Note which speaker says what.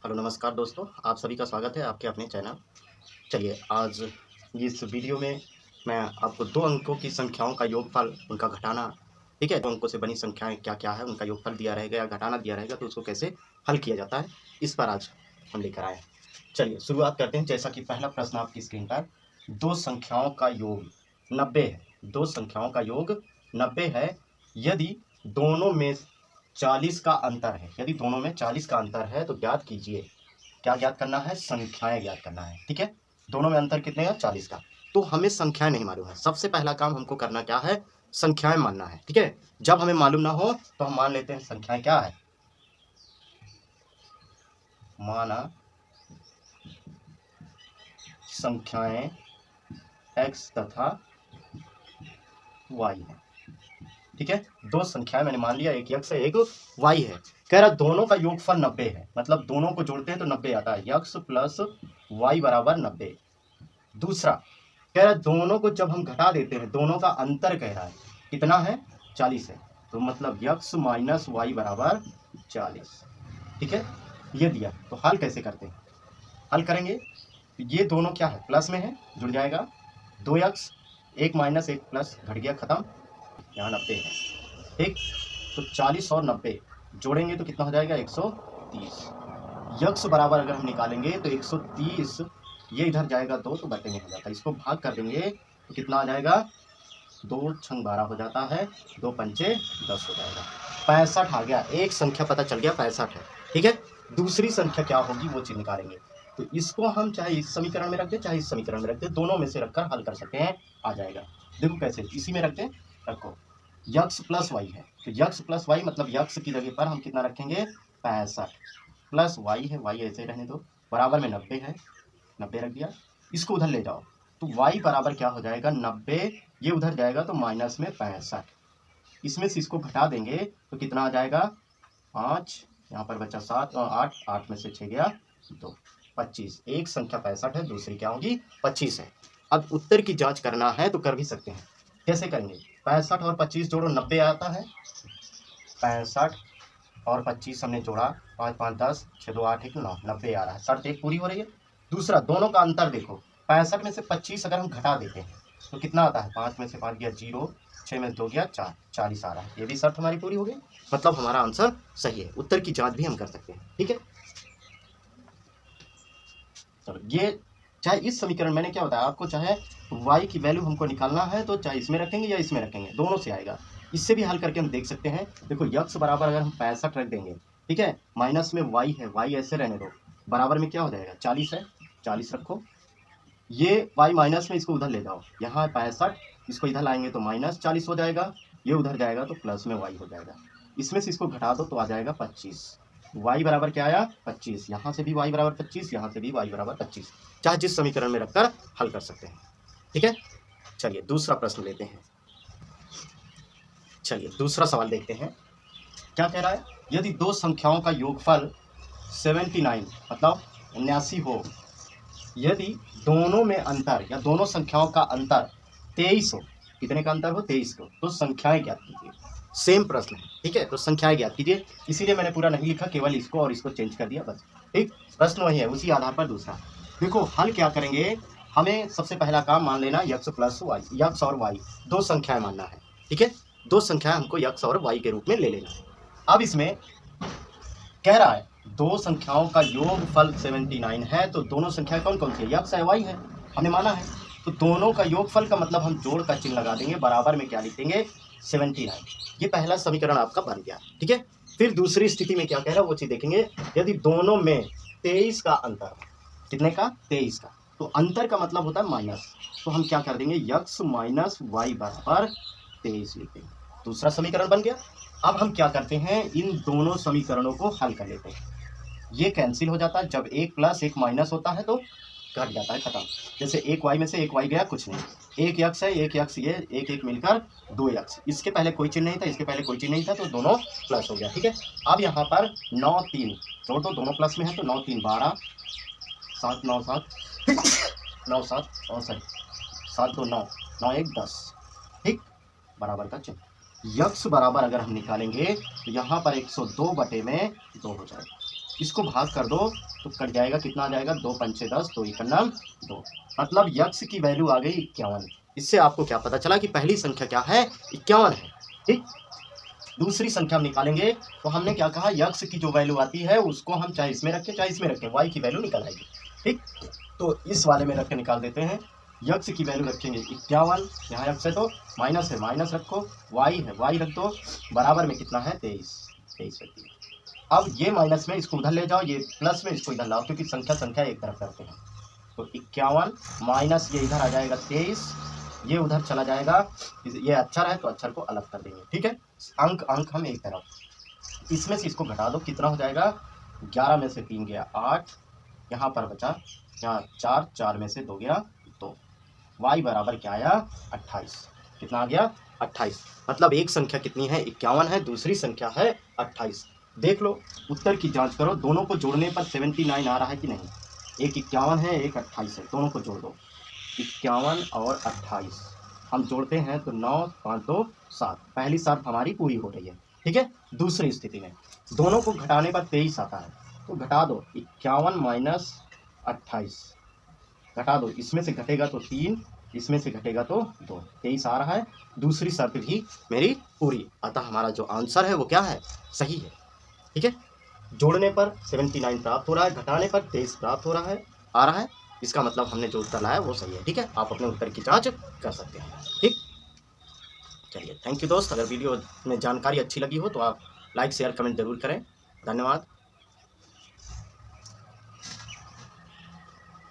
Speaker 1: Hello नमस्कार दोस्तों, आप सभी का स्वागत है आपके अपने चैनल। चलिए आज इस वीडियो में मैं आपको 2 अंकों की संख्याओं का योगफल, उनका घटाना, ठीक है? 2 अंकों से बनी संख्याएँ क्या-क्या है, उनका योगफल दिया रहेगा या घटाना दिया रहेगा तो उसको कैसे हल किया जाता है, इस पर आज हम लेकर आए हैं। चलिए शुरुआत करते हैं। जैसा कि पहला प्रश्न आपकी स्क्रीन पर 2 संख्याओं का योग 90 है। 2 संख्याओं का योग 90 है यदि दोनों में 40 का अंतर है। यदि दोनों में 40 का अंतर है तो ज्ञात कीजिए। क्या ज्ञात करना है? संख्याएं ज्ञात करना है। ठीक है, दोनों में अंतर कितने का? 40 का। तो हमें संख्याएं नहीं मालूम है। सबसे पहला काम हमको करना क्या है? संख्याएं मानना है। ठीक है, जब हमें मालूम ना हो तो हम मान लेते हैं संख्याएं क्या है। माना संख्याएं x तथा y है। ठीक है, 2 संख्याएं मैंने मान लिया, एक x है एक y है। कह रहा दोनों का योगफल 90 है, मतलब दोनों को जोड़ते हैं तो 90 आता है। x प्लस y बराबर 90। दूसरा कह रहा है दोनों को जब हम घटा देते हैं, दोनों का अंतर कह रहा है कितना है? 40 है। तो मतलब x माइनस वाई बराबर 40। ठीक है, ये दिया। तो हल कैसे करते हैं? हल करेंगे, ये दोनों क्या है? प्लस में है, जुड़ जाएगा। 2x, 1 माइनस 1 प्लस, घट गया, खत्म। यहाँ 90 है। ठीक, तो 40 और 90 जोड़ेंगे तो कितना हो जाएगा? 130। यक्स बराबर अगर हम निकालेंगे तो 130, ये इधर जाएगा 2 तो बटे में हो जाता है। इसको भाग कर देंगे तो कितना आ जाएगा? 2 छंग 12 हो जाता है, 2 पंचे 10 हो जाएगा। 65 आ गया। एक संख्या पता चल गया 65 है। ठीक है, दूसरी संख्या क्या होगी वो चीज निकालेंगे। तो इसको हम चाहे इस समीकरण में रख दें चाहे इस समीकरण में रख दें, दोनों में से रखकर हल कर सकते हैं, आ जाएगा। देखो कैसे, इसी में रख दें, रखो। यक्स प्लस वाई है तो यक्स प्लस वाई मतलब यक्स की जगह पर हम कितना रखेंगे? 65 प्लस वाई है, वाई ऐसे रहने दो, बराबर में 90 है, 90 रख दिया। इसको उधर ले जाओ तो वाई बराबर क्या हो जाएगा? 90, ये उधर जाएगा तो माइनस में 65। इसमें से इसको घटा देंगे तो कितना आ जाएगा? 5, यहाँ पर बचा 7 और 8, 8 में से 6 गया 2, 25। एक संख्या 65 है, दूसरी क्या होगी? 25 है। अब उत्तर की जांच करना है तो कर भी सकते हैं। कैसे करेंगे? 65 और 25 जोड़ो, 90 आता है। 65 और 25 हमने जोड़ा, 5 5 10, 6 2 8 1 9, 90 आ रहा है। शर्त एक पूरी हो रही है। दूसरा, दोनों का अंतर देखो, 65 में से 25 अगर हम घटा देते हैं तो कितना आता है? 5 में से 5 गया 0, 6 में से 2 गया 4, 40 आ रहा है। ये भी शर्त हमारी पूरी हो गई, मतलब हमारा आंसर सही है। उत्तर की जांच भी हम कर सकते हैं। ठीक है, चलो ये चाहे इस समीकरण, मैंने क्या बताया आपको, चाहे y की वैल्यू हमको निकालना है तो चाहे इसमें रखेंगे या इसमें रखेंगे, दोनों से आएगा। इससे भी हल करके हम देख सकते हैं। देखो यक्स बराबर अगर हम 65 रख देंगे, ठीक है, माइनस में y है, y ऐसे रहने दो, बराबर में क्या हो जाएगा? 40 है, 40 रखो। ये y माइनस में, इसको उधर ले जाओ, यहाँ 65, इसको इधर लाएंगे तो माइनस 40 हो जाएगा, ये उधर जाएगा तो प्लस में y हो जाएगा। इसमें से इसको घटा दो तो आ जाएगा 25। y बराबर क्या आया? 25। यहाँ से भी y बराबर 25, यहाँ से भी y बराबर 25। चाहे जिस समीकरण में रखकर हल कर सकते हैं। ठीक है, चलिए दूसरा प्रश्न लेते हैं। चलिए दूसरा सवाल देखते हैं, क्या कह रहा है? यदि 2 संख्याओं का योगफल 79 मतलब 79 हो, यदि दोनों में अंतर या दोनों संख्याओं का अंतर 23 हो, कितने का अंतर हो? 23 को, तो संख्याएं ज्ञात कीजिए। सेम प्रश्न है, ठीक है, तो संख्याएं ज्ञात कीजिए। इसीलिए मैंने पूरा नहीं लिखा, केवल इसको और इसको चेंज कर दिया बस। ठीक, प्रश्न वही है, उसी आधार पर दूसरा। देखो हल क्या करेंगे, हमें सबसे पहला काम मान लेना यक्स प्लस वाई, यक्स और वाई 2 संख्याएं मानना है। ठीक है, 2 संख्याएं हमको यक्स और वाई के रूप में ले लेना है। अब इसमें कह रहा है 2 संख्याओं का योगफल 79 है, तो दोनों संख्याएं कौन कौन सी है? यक्स है, वाई है, हमने माना है। तो दोनों का योगफल का मतलब हम जोड़ का चिन्ह लगा देंगे, बराबर में क्या लिख देंगे? 79। ये पहला समीकरण आपका बन गया। ठीक है, फिर दूसरी स्थिति में क्या कह रहा है वो चीज देखेंगे। यदि दोनों में 23 का अंतर, कितने का? 23 का, तो अंतर का मतलब होता है माइनस, तो हम क्या कर देंगे? यक्स माइनस वाई बराबर 23 लिख देंगे। दूसरा समीकरण बन गया। अब हम क्या करते हैं, इन दोनों समीकरणों को हल कर लेते हैं। ये कैंसिल हो जाता है, जब एक प्लस एक माइनस होता है तो घट जाता है, खत्म। जैसे एक वाई में से एक वाई गया, कुछ नहीं, एक यक्स है, एक यक्स, ये एक एक मिलकर 2 यक्स। इसके पहले कोई चिन्ह नहीं था, इसके पहले कोई चिन्ह नहीं था, तो दोनों प्लस हो गया। ठीक है, अब यहाँ पर 9 3 जोड़ दो, दोनों प्लस में है, तो 9 3 12, 7 9 7 9 7 और सही 7 2 9, 9 1 10। ठीक, बराबर का चिन्ह। यक्स बराबर अगर हम निकालेंगे तो यहाँ पर 102 बटे में 2 हो जाएगा। इसको भाग कर दो तो कट जाएगा, कितना आ जाएगा, 2 पंचे 10, 2 एकम 2, मतलब यक्स की वैल्यू आ गई 51। इससे आपको क्या पता चला कि पहली संख्या क्या है, 51 है। ठीक, दूसरी संख्या हम निकालेंगे तो हमने क्या कहा, यक्स की जो वैल्यू आती है उसको हम चाहे इसमें रखें चाहे इसमें रखें, वाई की वैल्यू निकल आएगी। ठीक, तो इस वाले में रख के निकाल देते हैं। यक्स की वैल्यू रखेंगे 51, यहाँ यक्स है तो माइनस है, माइनस रखो, वाई है, वाई रख दो, बराबर में कितना है, 23, 23 रखिए। अब ये माइनस में इसको उधर ले जाओ, ये प्लस में इसको इधर लाओ, क्योंकि संख्या संख्या एक तरफ करते हैं। तो 51 माइनस ये इधर आ जाएगा 23, ये उधर चला जाएगा, ये अक्षर है तो अक्षर को अलग कर देंगे। ठीक है, अंक अंक हम एक तरफ, इसमें से इसको घटा दो, कितना हो जाएगा, 11 में से 3 गया 8, यहाँ पर बचा, यहाँ 4, 4 में से 2 गया 2, y बराबर क्या आया, 28। कितना आ गया, 28। मतलब एक संख्या कितनी है, 51 है, दूसरी संख्या है 28। देख लो, उत्तर की जांच करो, दोनों को जोड़ने पर 79 आ रहा है कि नहीं। एक 51 है, एक 28 है, दोनों को जोड़ दो, 51 और 28 हम जोड़ते हैं तो 9, 5, 2, 7, पहली शर्त हमारी पूरी हो रही है। ठीक है, दूसरी स्थिति में दोनों को घटाने पर 23 आता है, तो घटा दो, 51 माइनस 28 घटा दो, इसमें से घटेगा तो 3, इसमें से घटेगा तो 2, 23 आ रहा है। दूसरी शर्त भी मेरी पूरी, अतः हमारा जो आंसर है वो क्या है, सही है। ठीक है, जोड़ने पर 79 प्राप्त हो रहा है, घटाने पर 23 प्राप्त हो रहा है, आ रहा है, इसका मतलब हमने जो उत्तर लाया वो सही है। ठीक है, आप अपने उत्तर की जांच कर सकते हैं। ठीक, चलिए, थैंक यू दोस्त। अगर वीडियो में जानकारी अच्छी लगी हो तो आप लाइक शेयर कमेंट जरूर करें। धन्यवाद।